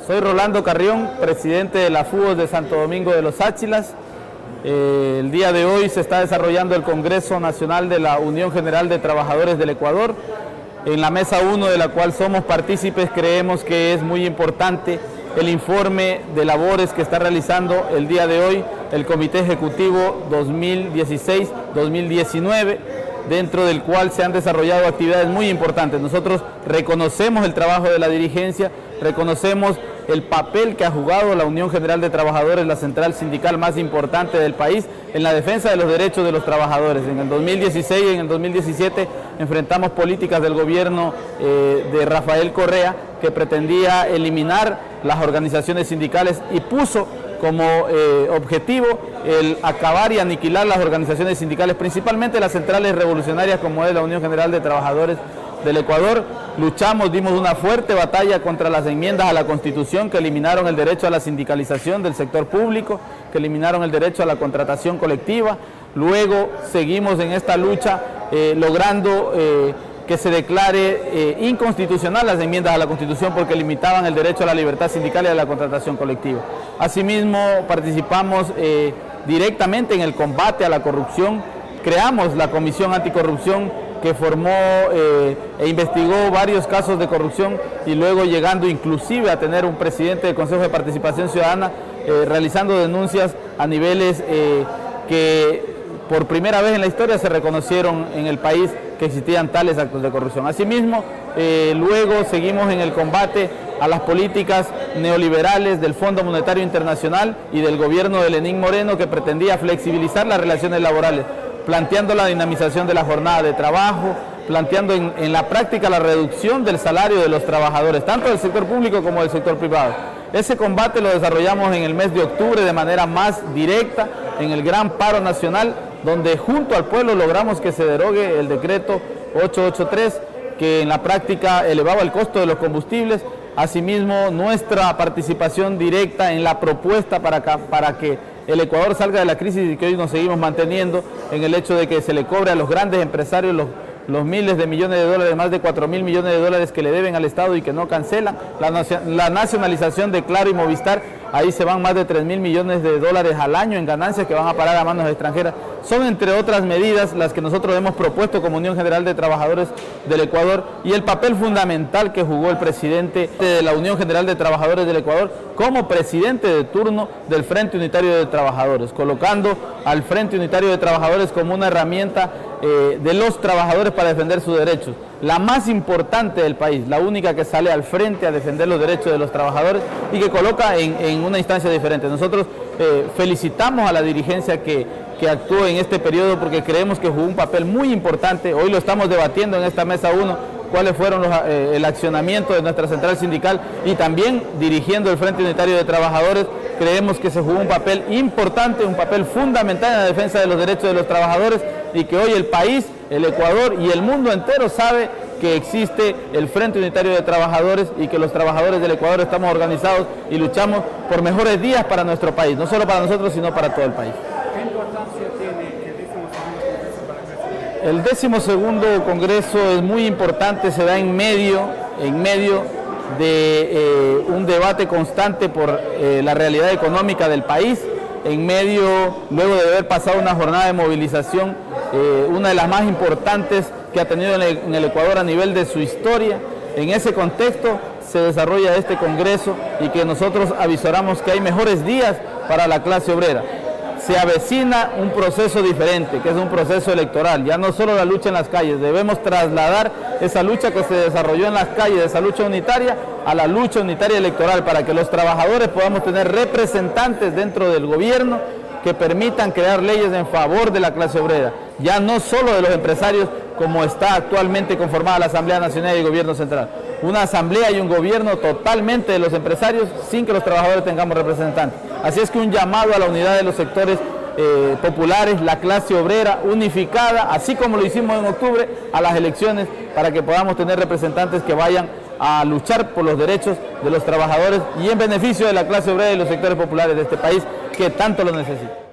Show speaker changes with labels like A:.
A: Soy Rolando Carrión, presidente de la FUOS de Santo Domingo de los Áchilas. El día de hoy se está desarrollando el Congreso Nacional de la Unión General de Trabajadores del Ecuador. En la mesa 1 de la cual somos partícipes, creemos que es muy importante el informe de labores que está realizando el día de hoy el Comité Ejecutivo 2016-2019, dentro del cual se han desarrollado actividades muy importantes. Nosotros reconocemos el trabajo de la dirigencia, reconocemos el papel que ha jugado la Unión General de Trabajadores, la central sindical más importante del país, en la defensa de los derechos de los trabajadores. En el 2016 y en el 2017 enfrentamos políticas del gobierno de Rafael Correa que pretendía eliminar las organizaciones sindicales y puso como objetivo el acabar y aniquilar las organizaciones sindicales, principalmente las centrales revolucionarias como es la Unión General de Trabajadores del Ecuador. Luchamos, dimos una fuerte batalla contra las enmiendas a la Constitución que eliminaron el derecho a la sindicalización del sector público, que eliminaron el derecho a la contratación colectiva. Luego seguimos en esta lucha logrando que se declare inconstitucional las enmiendas a la Constitución porque limitaban el derecho a la libertad sindical y a la contratación colectiva. Asimismo, participamos directamente en el combate a la corrupción. Creamos la Comisión Anticorrupción que formó e investigó varios casos de corrupción y luego llegando inclusive a tener un presidente del Consejo de Participación Ciudadana realizando denuncias a niveles que por primera vez en la historia se reconocieron en el país que existían tales actos de corrupción. Asimismo, luego seguimos en el combate a las políticas neoliberales del Fondo Monetario Internacional y del gobierno de Lenín Moreno que pretendía flexibilizar las relaciones laborales, planteando la dinamización de la jornada de trabajo, planteando en la práctica la reducción del salario de los trabajadores, tanto del sector público como del sector privado. Ese combate lo desarrollamos en el mes de octubre de manera más directa, en el gran paro nacional, donde junto al pueblo logramos que se derogue el decreto 883, que en la práctica elevaba el costo de los combustibles. Asimismo, nuestra participación directa en la propuesta para que el Ecuador salga de la crisis y que hoy nos seguimos manteniendo en el hecho de que se le cobre a los grandes empresarios los miles de millones de dólares, más de 4.000 millones de dólares que le deben al Estado y que no cancelan. La nacionalización de Claro y Movistar, ahí se van más de 3.000 millones de dólares al año en ganancias que van a parar a manos extranjeras. Son entre otras medidas las que nosotros hemos propuesto como Unión General de Trabajadores del Ecuador y el papel fundamental que jugó el presidente de la Unión General de Trabajadores del Ecuador como presidente de turno del Frente Unitario de Trabajadores, colocando al Frente Unitario de Trabajadores como una herramienta de los trabajadores para defender sus derechos. La más importante del país, la única que sale al frente a defender los derechos de los trabajadores y que coloca en una instancia diferente. Nosotros felicitamos a la dirigencia que actuó en este periodo porque creemos que jugó un papel muy importante. Hoy lo estamos debatiendo en esta mesa 1, cuáles fueron el accionamiento de nuestra central sindical y también dirigiendo el Frente Unitario de Trabajadores. Creemos que se jugó un papel importante, un papel fundamental en la defensa de los derechos de los trabajadores y que hoy el país, el Ecuador y el mundo entero sabe que existe el Frente Unitario de Trabajadores y que los trabajadores del Ecuador estamos organizados y luchamos por mejores días para nuestro país, no solo para nosotros, sino para todo el país.
B: ¿Qué importancia tiene el 12º Congreso
A: El 12º Congreso
B: para el crecimiento?
A: es muy importante, se da en medio de un debate constante por la realidad económica del país, en medio, luego de haber pasado una jornada de movilización, una de las más importantes que ha tenido en el Ecuador a nivel de su historia. En ese contexto se desarrolla este Congreso y que nosotros avisoramos que hay mejores días para la clase obrera. Se avecina un proceso diferente, que es un proceso electoral, ya no solo la lucha en las calles, debemos trasladar esa lucha que se desarrolló en las calles, esa lucha unitaria, a la lucha unitaria electoral, para que los trabajadores podamos tener representantes dentro del gobierno que permitan crear leyes en favor de la clase obrera, ya no solo de los empresarios como está actualmente conformada la Asamblea Nacional y el Gobierno Central. Una asamblea y un gobierno totalmente de los empresarios sin que los trabajadores tengamos representantes. Así es que un llamado a la unidad de los sectores populares, la clase obrera unificada, así como lo hicimos en octubre, a las elecciones para que podamos tener representantes que vayan a luchar por los derechos de los trabajadores y en beneficio de la clase obrera y los sectores populares de este país que tanto lo necesitan.